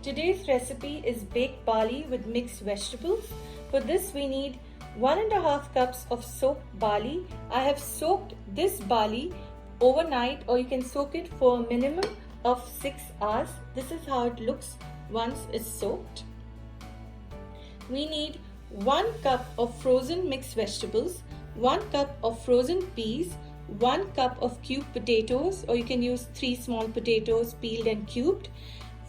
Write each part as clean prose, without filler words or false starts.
Today's recipe is baked barley with mixed vegetables. For this we need 1.5 cups of soaked barley. I have soaked this barley overnight, or you can soak it for a minimum of 6 hours. This is how it looks once it's soaked. We need 1 cup of frozen mixed vegetables, 1 cup of frozen peas, 1 cup of cubed potatoes, or you can use 3 small potatoes peeled and cubed,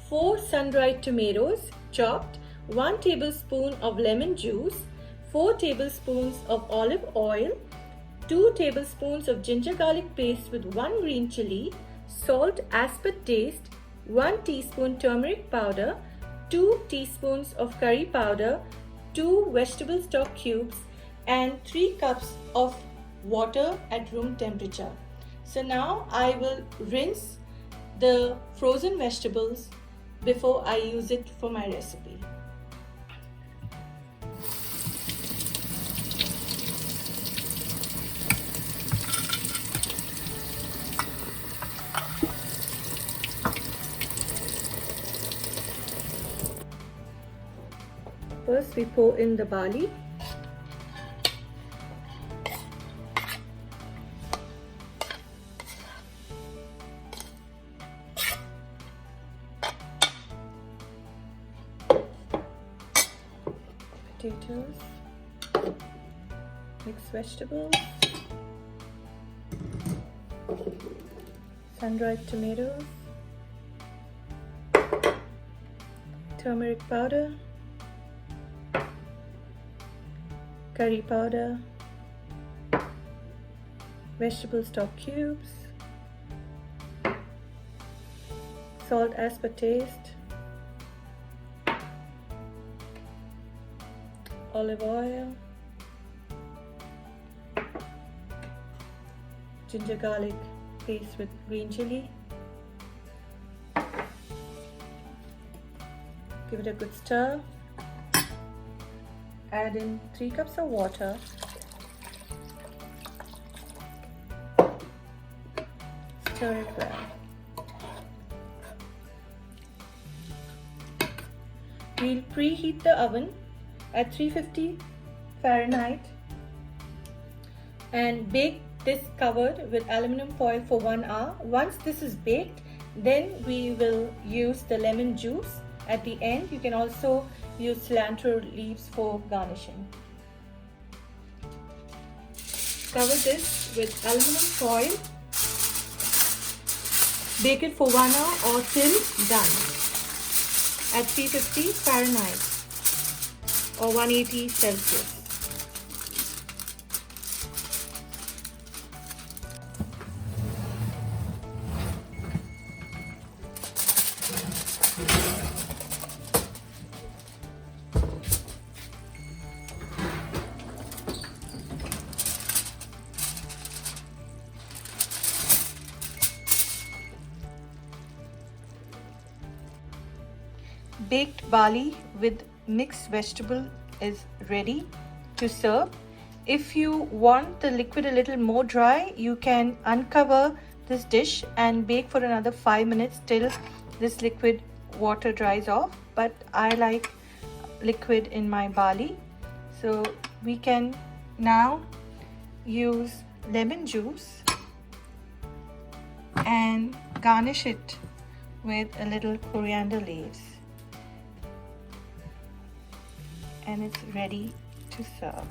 4 sun-dried tomatoes chopped, 1 tablespoon of lemon juice, 4 tablespoons of olive oil, 2 tablespoons of ginger garlic paste with 1 green chili, salt as per taste, 1 teaspoon turmeric powder, 2 teaspoons of curry powder, 2 vegetable stock cubes, and 3 cups of water at room temperature. So now I will rinse the frozen vegetables before I use it for my recipe. First we pour in the barley. Potatoes, mixed vegetables, sun-dried tomatoes, turmeric powder, curry powder, vegetable stock cubes, salt as per taste, olive oil, ginger garlic paste with green chili. Give it a good stir. Add in 3 cups of water. Stir it well. We'll preheat the oven at 350 Fahrenheit and bake this covered with aluminum foil for 1 hour. Once this is baked, then we will use the lemon juice at the end. You can also use cilantro leaves for garnishing. Cover this with aluminum foil. Bake it for 1 hour or till done at 350 Fahrenheit or 180 Celsius. Baked barley with mixed vegetable is ready to serve. If you want the liquid a little more dry, you can uncover this dish and bake for another 5 minutes till this liquid water dries off. But I like liquid in my barley, so we can now use lemon juice and garnish it with a little coriander leaves. And it's ready to serve.